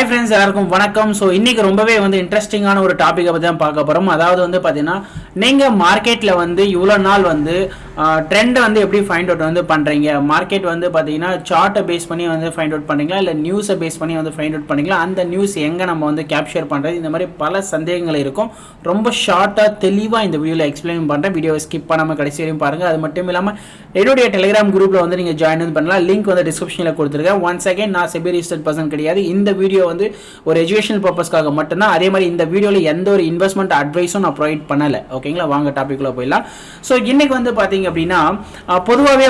Hi friends, எல்லாருக்கும் வணக்கம். So இன்றைக்கி ரொம்பவே இன்ட்ரெஸ்டிங்கான ஒரு டாப்பிக்கை பற்றி தான் பார்க்க போகிறோம். அதாவது பார்த்தீங்கன்னா, நீங்கள் மார்க்கெட்டில் இவ்வளோ நாள் ட்ரெண்டை எப்படி ஃபைண்ட் அவுட் பண்ணுறீங்க, மார்க்கெட் பார்த்தீங்கன்னா சார்ட்டை பேஸ் பண்ணி ஃபைண்ட் அவுட் பண்ணுறீங்களா, இல்லை நியூஸை பேஸ் பண்ணி ஃபைண்ட் அவுட் பண்ணுறீங்களா, அந்த நியூஸ் எங்கே நம்ம கேப்சர் பண்ணுறது, இந்த மாதிரி பல சந்தேகங்கள் இருக்கும். ரொம்ப ஷார்ட்டாக தெளிவாக இந்த வீடியோவில் எக்ஸ்பிளைன் பண்ணுறேன். வீடியோவை ஸ்கிப் பண்ணாமல் கடைசி வரையும் பாருங்கள். அது மட்டும் இல்லாமல் என்னுடைய டெலிகிராம் குரூப்பில் நீங்கள் ஜாயின் பண்ணலாம். லிங்க் டிஸ்கிரிப்ஷனில் கொடுத்துருக்கேன். ஒன்ஸ் அகைன், நான் செபி ரிஜிஸ்டர்ட் பர்சன் கிடையாது. இந்த வீடியோ ஒரு எஜுகேஷனல் பர்பஸ்க்காக மட்டும்தான். அதே மாதிரி இந்த வீடியோவில் எந்த ஒரு இன்வெஸ்ட்மெண்ட் அட்வைஸும் நான் ப்ரொவைட் பண்ணலை. ஓகேங்களா, வாங்க டாபிக்ல போயிடலாம். ஸோ இன்னைக்கு பார்த்தீங்க அப்படின்னா, பொதுவாகவே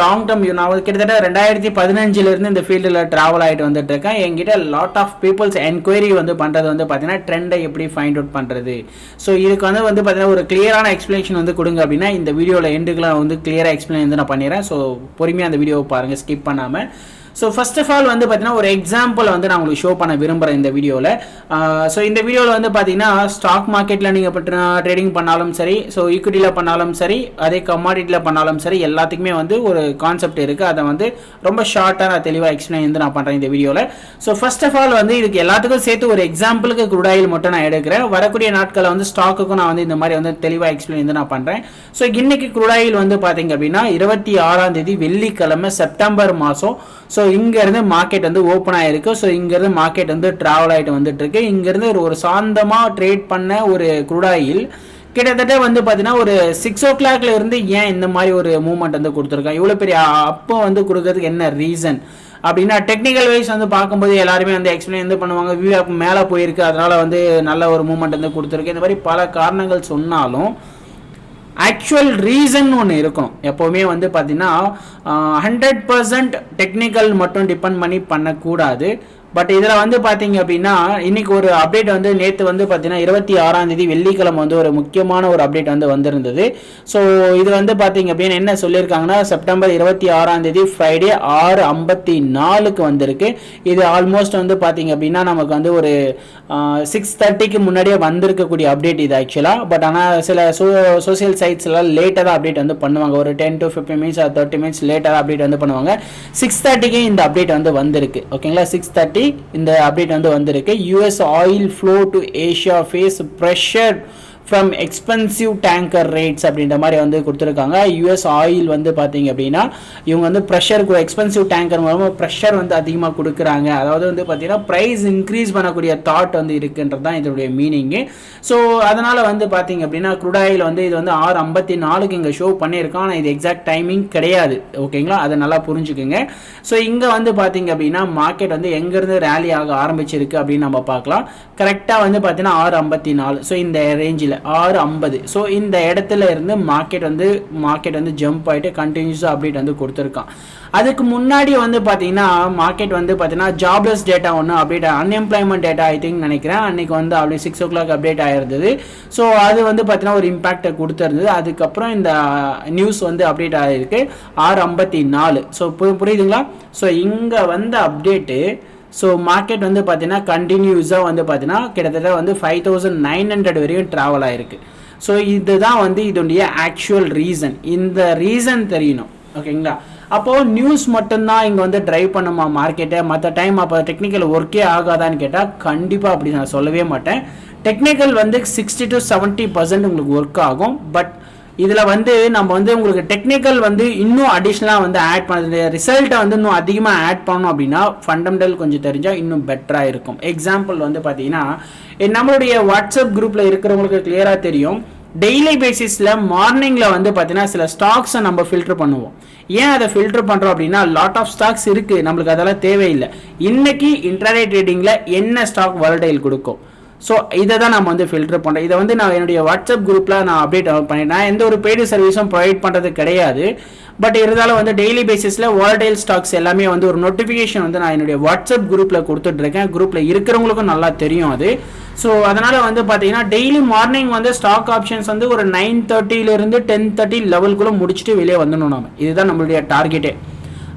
லாங் டேர்ம் நான் கிட்டத்தட்ட 2015 இந்த ஃபீல்டில் ட்ராவல் ஆகிட்டு வந்துட்டு இருக்கேன். என்கிட்ட லாட் ஆஃப் பீப்புள்ஸ் என்கொயரி பண்ணுறது பார்த்தீங்கன்னா, ட்ரெண்டை எப்படி ஃபைண்ட் அவுட் பண்ணுறது. ஸோ இதுக்கு பார்த்தீங்கன்னா ஒரு கிளியரான எக்ஸ்பிளேஷன் கொடுங்க அப்படின்னா, இந்த வீடியோவில் எண்டுக்குலாம் கிளியராக எக்ஸ்பிளைன் நான் பண்ணிடுறேன். ஸோ பொறுமையாக அந்த வீடியோவை பாருங்கள், ஸ்கிப் பண்ணாமல். ஸோ ஃபர்ஸ்ட் ஆஃப் ஆல் பார்த்தீங்கன்னா ஒரு எக்ஸாம்பிள் நான் உங்களுக்கு ஷோ பண்ண விரும்புகிறேன் இந்த வீடியோவில். ஸோ இந்த வீடியோவில் பார்த்தீங்கன்னா, ஸ்டாக் மார்க்கெட்டில் நீங்கள் ட்ரேடிங் பண்ணாலும் சரி, ஸோ ஈக்விட்டியில் பண்ணாலும் சரி, அதே கமாடிட்டியில் பண்ணாலும் சரி, எல்லாத்துக்குமே ஒரு கான்செப்ட் இருக்குது. அதை ரொம்ப ஷார்ட்டாக நான் தெளிவாக எக்ஸ்பிளைன் நான் பண்ணுறேன் இந்த வீடியோவில். ஸோ ஃபர்ஸ்ட் ஆஃப் ஆல் இதுக்கு எல்லாத்துக்கும் சேர்த்து ஒரு எக்ஸாம்பிளுக்கு குரூட் ஆயில் மட்டும் நான் எடுக்கிறேன். வரக்கூடிய நாட்களில் ஸ்டாக்குக்கும் நான் இந்த மாதிரி தெளிவாக எக்ஸ்பிளைன் நான் பண்ணுறேன். ஸோ இன்னைக்கு குரூட் ஆயில் பார்த்தீங்க அப்படின்னா 26 வெள்ளிக்கிழமை செப்டம்பர் மாதம். ஸோ இங்கேருந்து மார்க்கெட் ஓப்பன் ஆகிருக்கு. ஸோ இங்கேருந்து மார்க்கெட் ட்ராவல் ஆகிட்டு வந்துட்டுருக்கு. இங்கேருந்து ஒரு சாந்தமாக ட்ரேட் பண்ண ஒரு குரூட் ஆயில் கிட்டத்தட்ட பார்த்தீங்கன்னா ஒரு 6 o'clock இருந்து ஏன் இந்த மாதிரி ஒரு மூவ்மெண்ட் கொடுத்துருக்காங்க, இவ்வளோ பெரிய அப்போ கொடுக்கறதுக்கு என்ன ரீசன் அப்படின்னா, டெக்னிக்கல் வைஸ் பார்க்கும்போது எல்லாருமே எக்ஸ்பிளைன் பண்ணுவாங்க. வியூ மேலே போயிருக்கு, அதனால நல்ல ஒரு மூவ்மெண்ட் கொடுத்துருக்கு. இந்த மாதிரி பல காரணங்கள் சொன்னாலும் ஆக்சுவல் ரீசன் ஒன்று இருக்கணும். எப்போவுமே பார்த்தீங்கன்னா 100% டெக்னிக்கல் மட்டும் டிபெண்ட் பண்ணி பண்ணக்கூடாது. பட் இதில் பார்த்தீங்க அப்படின்னா, இன்னைக்கு ஒரு அப்டேட் நேற்று பார்த்தீங்கன்னா 26 வெள்ளிக்கிழமை ஒரு முக்கியமான ஒரு அப்டேட் வந்திருந்தது. ஸோ இது பார்த்தீங்க அப்படின்னா என்ன சொல்லியிருக்காங்கன்னா, செப்டம்பர் 26 ஃப்ரைடே 6:54 வந்திருக்கு. இது ஆல்மோஸ்ட் பார்த்தீங்க அப்படின்னா நமக்கு ஒரு 6:30 முன்னாடியே வந்திருக்கக்கூடிய அப்டேட் இது ஆக்சுவலாக. பட் ஆனால் சில சோசியல் சைட்ஸ்லாம் லேட்டாக தான் அப்டேட் பண்ணுவாங்க. ஒரு 10 to 15 minutes 30 minutes லேட்டாக தான் அப்டேட் பண்ணுவாங்க. 6:30 இந்த அப்டேட் வந்திருக்கு. ஓகேங்களா, 6:30 இந்த அப்டேட் வந்திருக்கு. US oil flow to Asia face pressure from expensive tanker rates அப்படின்ற மாதிரி கொடுத்துருக்காங்க. யூஎஸ் ஆயில் பார்த்தீங்க அப்படின்னா இவங்க ப்ரெஷர், எக்ஸ்பென்சிவ் டேங்கர் மூலமாக ப்ரெஷர் அதிகமாக கொடுக்குறாங்க. அதாவது பார்த்தீங்கன்னா ப்ரைஸ் இன்க்ரீஸ் பண்ணக்கூடிய தாட் இருக்குன்றது தான் இதனுடைய மீனிங்கு. ஸோ அதனால் பார்த்தீங்க அப்படின்னா குரூட் ஆயில் இது 6:54 இங்கே ஷோ பண்ணியிருக்கான். ஆனால் இது எக்ஸாக்ட் டைமிங் கிடையாது. ஓகேங்களா, அதை நல்லா புரிஞ்சுக்குங்க. ஸோ இங்கே பார்த்தீங்க அப்படின்னா மார்க்கெட் எங்கேருந்து ரேலி ஆக ஆரம்பிச்சிருக்கு அப்படின்னு நம்ம பார்க்கலாம். கரெக்டாக பார்த்தீங்கன்னா 6:54. ஸோ இந்த ரேஞ்சில் 6:50. ஸோ இந்த இடத்துல இருந்து மார்க்கெட் ஜம்ப் ஆகிட்டு கண்டினியூஸாக அப்டேட் கொடுத்துருக்கான். அதுக்கு முன்னாடி பார்த்தீங்கன்னா மார்க்கெட் பார்த்தீங்கன்னா ஜாப்லெஸ் டேட்டா ஒன்று update, unemployment data I think நினைக்கிறேன் அன்னைக்கு அப்படியே 6 o'clock அப்டேட் ஆயிருந்தது. ஸோ அது பார்த்தீங்கன்னா ஒரு இம்பாக்டை கொடுத்துருந்தது. அதுக்கப்புறம் இந்த நியூஸ் அப்டேட் ஆகிருக்கு 6:54. ஸோ புரியுதுங்களா? ஸோ இங்கே அப்டேட்டு. ஸோ மார்க்கெட் பார்த்தீங்கன்னா கண்டினியூஸாக பார்த்தீங்கன்னா கிட்டத்தட்ட 5,900 வரையும் ட்ராவல் ஆகிருக்கு. ஸோ இதுதான் இதனுடைய ஆக்சுவல் ரீசன். இந்த ரீசன் தெரியணும். ஓகேங்களா, அப்போது நியூஸ் மட்டும்தான் இங்கே ட்ரைவ் பண்ணுமா மார்க்கெட்டை, மற்ற டைம் அப்போ டெக்னிக்கல் ஒர்க்கே ஆகாதான்னு கேட்டால் கண்டிப்பாக அப்படி நான் சொல்லவே மாட்டேன். டெக்னிக்கல் 60 to 70% உங்களுக்கு ஒர்க் ஆகும். பட் இதில் நம்ம உங்களுக்கு டெக்னிக்கல் இன்னும் அடிஷ்னலாக ஆட் பண்ணுறது, ரிசல்ட்டை இன்னும் அதிகமாக ஆட் பண்ணணும் அப்படின்னா ஃபண்டமெண்டல் கொஞ்சம் தெரிஞ்சால் இன்னும் பெட்டராக இருக்கும். எக்ஸாம்பிள் பார்த்தீங்கன்னா நம்மளுடைய வாட்ஸ்அப் குரூப்பில் இருக்கிறவங்களுக்கு கிளியராக தெரியும். டெய்லி பேசிஸில் மார்னிங்கில் பார்த்தீங்கன்னா சில ஸ்டாக்ஸை நம்ம ஃபில்டர் பண்ணுவோம். ஏன் அதை ஃபில்டர் பண்ணுறோம் அப்படின்னா, லாட் ஆஃப் ஸ்டாக்ஸ் இருக்குது, நம்மளுக்கு அதெல்லாம் தேவையில்லை. இன்னைக்கு இன்ட்ராடே ட்ரேடிங்கில் என்ன ஸ்டாக் வாலடைல் கொடுக்கும், ஸோ இதை தான் நம்ம ஃபில்டர் பண்ணுறோம். இதை நான் என்னுடைய வாட்ஸ்அப் குரூப்பில் நான் அப்டேட் பண்ணிட்டேன். எந்த ஒரு பெய்டு சர்வீஸும் ப்ரொவைட் பண்ணுறது கிடையாது. பட் இருந்தாலும் டெய்லி பேசிஸில் வாலடைல் ஸ்டாக்ஸ் எல்லாமே ஒரு நோட்டிஃபிகேஷன் நான் என்னுடைய வாட்ஸ்அப் குரூப்பில் கொடுத்துட்ருக்கேன். குரூப்பில் இருக்கிறவங்களுக்கும் நல்லா தெரியும் அது. ஸோ அதனால் பார்த்தீங்கன்னா டெய்லி மார்னிங் ஸ்டாக் ஆப்ஷன்ஸ் ஒரு 9:30 10:30 லெவலுக்குள்ளே முடிச்சுட்டு வெளியே வந்துடணும் நம்ம. இதுதான் நம்மளுடைய டார்கெட்டே.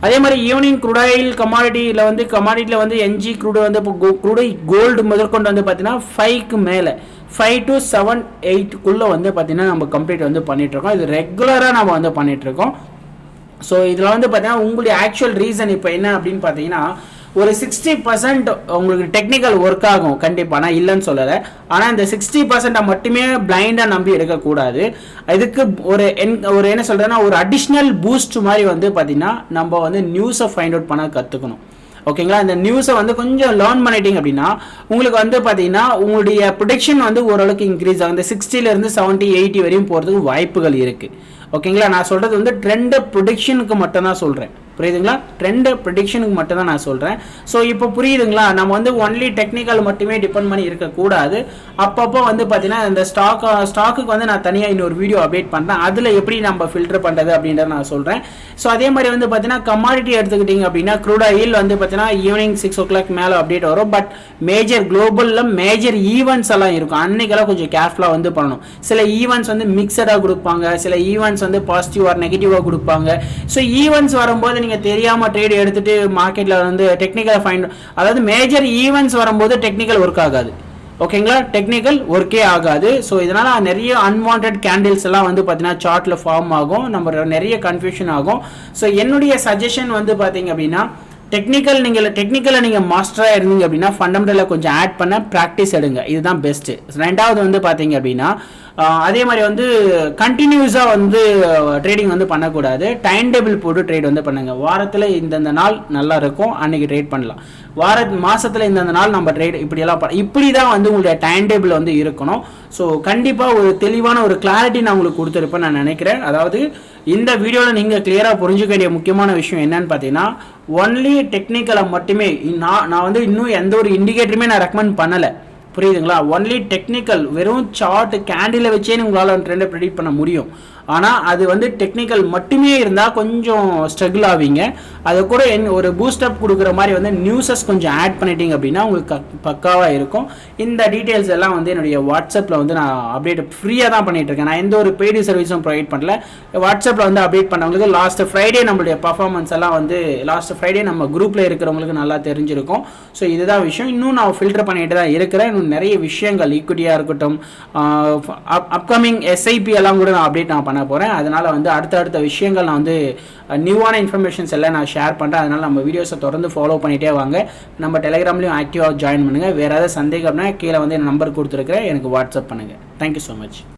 அதே மாதிரி ஈவினிங் குரூட் ஆயில் கமாடிட்டியில் என்ஜி க்ரூடு க்ரூடு கோல்டு முதற்கொண்டு பார்த்தீங்கன்னா 5க்கு மேலே 5 to 7 8க்குள்ளே பார்த்தீங்கன்னா நம்ம கம்ப்ளீட் பண்ணிகிட்ருக்கோம். இது ரெகுலராக நம்ம பண்ணிகிட்ருக்கோம். ஸோ இதில் பார்த்தீங்கன்னா உங்களுடைய ஆக்சுவல் ரீசன் இப்போ என்ன அப்படின்னு பார்த்தீங்கன்னா, ஒரு 60% உங்களுக்கு டெக்னிக்கல் ஒர்க் ஆகும் கண்டிப்பாக, நான் இல்லைன்னு சொல்லலை. ஆனால் இந்த 60% மட்டுமே பிளைண்டாக நம்பி எடுக்கக்கூடாது. இதுக்கு ஒரு என்ன சொல்கிறேன்னா ஒரு அடிஷ்னல் பூஸ்ட் மாதிரி வந்து பார்த்தீங்கன்னா நம்ம வந்து நியூஸை ஃபைண்ட் அவுட் பண்ண கற்றுக்கணும். ஓகேங்களா, இந்த நியூஸை வந்து கொஞ்சம் லேர்ன் பண்ணிட்டீங்க அப்படின்னா உங்களுக்கு வந்து பார்த்தீங்கன்னா உங்களுடைய ப்ரொடக்ஷன் வந்து ஓரளவுக்கு இன்க்ரீஸ் ஆகும். இந்த 60லேருந்து 70, 80 வரையும் போகிறதுக்கு வாய்ப்புகள் இருக்குது. ஓகேங்களா, நான் சொல்கிறது வந்து ட்ரெண்ட் ப்ரொடிக்ஷனுக்கு மட்டும் தான் சொல்கிறேன். புரியுதுங்களா, ட்ரெண்ட் ப்ரெடிக்ஷனுக்கு மட்டும் தான் நான் சொல்கிறேன். ஸோ இப்போ புரியுதுங்களா, நம்ம வந்து ஒன்லி டெக்னிக்கல் மட்டுமே டிபெண்ட் பண்ணி இருக்கக்கூடாது. அப்பப்போ வந்து பார்த்தீங்கன்னா இந்த ஸ்டாக்குக்கு வந்து நான் தனியாக இன்னொரு வீடியோ அப்டேட் பண்ணுறேன். அதில் எப்படி நம்ம ஃபில்டர் பண்ணுறது அப்படின்றத நான் சொல்கிறேன். ஸோ அதே மாதிரி வந்து பார்த்தீங்கன்னா கமாடிட்டி எடுத்துக்கிட்டிங்க அப்படின்னா க்ரூட் ஆயில் வந்து பார்த்தீங்கன்னா ஈவினிங் 6 o'clock மேலே அப்டேட் வரும். பட் மேஜர் குளோபலில் மேஜர் ஈவெண்ட்ஸ் எல்லாம் இருக்கும். அன்னைக்கெல்லாம் கொஞ்சம் கேர்ஃபுல்லாக வந்து பண்ணணும். சில ஈவெண்ட்ஸ் வந்து மிக்சடாக கொடுப்பாங்க, சில ஈவெண்ட்ஸ் வந்து பாசிட்டிவ் ஆர் நெகட்டிவாக கொடுப்பாங்க. ஸோ ஈவெண்ட்ஸ் வரும்போது நீங்கள் தெரியாமல் ட்ரேட் எடுத்துட்டு மார்க்கெட்டில் வந்து டெக்னிக்கல் ஃபைண்ட், அதாவது மேஜர் ஈவெண்ட்ஸ் வரும்போது டெக்னிக்கல் ஒர்க் ஆகாது. ஓகேங்களா, டெக்னிக்கல் ஒர்க்கே ஆகாது. ஸோ இதனால் நிறைய அன்வான்ட் கேண்டில்ஸ் எல்லாம் வந்து பார்த்தீங்கன்னா சார்ட்டில் ஃபார்ம் ஆகும், நம்ம நிறைய கன்ஃபியூஷன் ஆகும். ஸோ என்னுடைய சஜஷன் வந்து பார்த்தீங்க அப்படின்னா டெக்னிக்கலை நீங்கள் மாஸ்டராக இருந்தீங்க அப்படின்னா ஃபண்டமெண்டலை கொஞ்சம் ஆட் பண்ண ப்ராக்டிஸ் எடுங்க, இதுதான் பெஸ்ட்டு. ரெண்டாவது வந்து பார்த்தீங்க அப்படின்னா அதே மாதிரி வந்து கண்டினியூஸாக வந்து ட்ரேடிங் வந்து பண்ணக்கூடாது. டைம் டேபிள் போட்டு ட்ரேட் வந்து பண்ணுங்கள். வாரத்தில் இந்தந்த நாள் நல்லா இருக்கும், அன்றைக்கி ட்ரேட் பண்ணலாம். மாதத்தில் இந்தந்த நாள் நம்ம ட்ரேட் இப்படியெல்லாம் இப்படி தான் வந்து உங்களுடைய டைம் டேபிள் வந்து இருக்கணும். ஸோ கண்டிப்பாக ஒரு தெளிவான ஒரு கிளாரிட்டி நான் உங்களுக்கு கொடுத்துருப்பேன் நான் நினைக்கிறேன். அதாவது இந்த வீடியோவில் நீங்கள் கிளியராக புரிஞ்சுக்க வேண்டிய முக்கியமான விஷயம் என்னன்னு பார்த்தீங்கன்னா ஒன்லி டெக்னிக்கலை மட்டுமே. நான் வந்து இன்னும் எந்த ஒரு இண்டிகேட்டருமே நான் ரெக்கமெண்ட் பண்ணலை. புரியுதுங்களா, ஒன்லி டெக்னிக்கல், வெறும் சார்ட் கேண்டிலை வச்சே உங்களால் ட்ரெண்டை ப்ரெடிக்ட் பண்ண முடியும். ஆனால் அது வந்து டெக்னிக்கல் மட்டுமே இருந்தால் கொஞ்சம் ஸ்ட்ரகிள் ஆவீங்க. அதை கூட ஒரு பூஸ்டப் கொடுக்குற மாதிரி வந்து நியூஸஸ் கொஞ்சம் ஆட் பண்ணிட்டீங்க அப்படின்னா உங்களுக்கு பக்காவாக இருக்கும். இந்த டீட்டெயில்ஸ் எல்லாம் வந்து என்னுடைய வாட்ஸ்அப்பில் வந்து நான் அப்டேட் ஃப்ரீயாக தான் பண்ணிகிட்டு இருக்கேன். நான் எந்த ஒரு பெய்டு சர்வீஸும் ப்ரொவைட் பண்ணல. வாட்ஸ்அப்பில் வந்து அப்டேட் பண்ணவங்களுக்கு லாஸ்ட் ஃப்ரைடே நம்மளுடைய பர்ஃபார்மன்ஸ் எல்லாம் வந்து லாஸ்ட் ஃப்ரைடே நம்ம குரூப்பில் இருக்கிறவங்களுக்கு நல்லா தெரிஞ்சிருக்கும். ஸோ இதுதான் விஷயம். இன்னும் நான் ஃபில்டர் பண்ணிட்டு தான் இருக்கிறேன். இன்னும் நிறைய விஷயங்கள் ஈக்விட்டியாக இருக்கட்டும், அப்கமிங் எஸ்ஐபி எல்லாம் கூட நான் அப்டேட் பண்ண போகிறேன். அதனால் வந்து அடுத்த விஷயங்கள் நான் வந்து நியூவான இன்ஃபர்மேஷன்ஸ் எல்லாம் நான் ஷேர் பண்ணுறேன். அதனால் நம்ம வீடியோஸை தொடர்ந்து ஃபாலோ பண்ணிகிட்டே வாங்க. நம்ம டெலிகிராம்லையும் ஆக்டிவாக ஜாயின் பண்ணுங்கள். வேறு ஏதாவது சந்தேகம்னா கீழே வந்து என் நம்பர் கொடுத்துருக்கிறேன், எனக்கு வாட்ஸ்அப் பண்ணுங்கள். Thank you so much.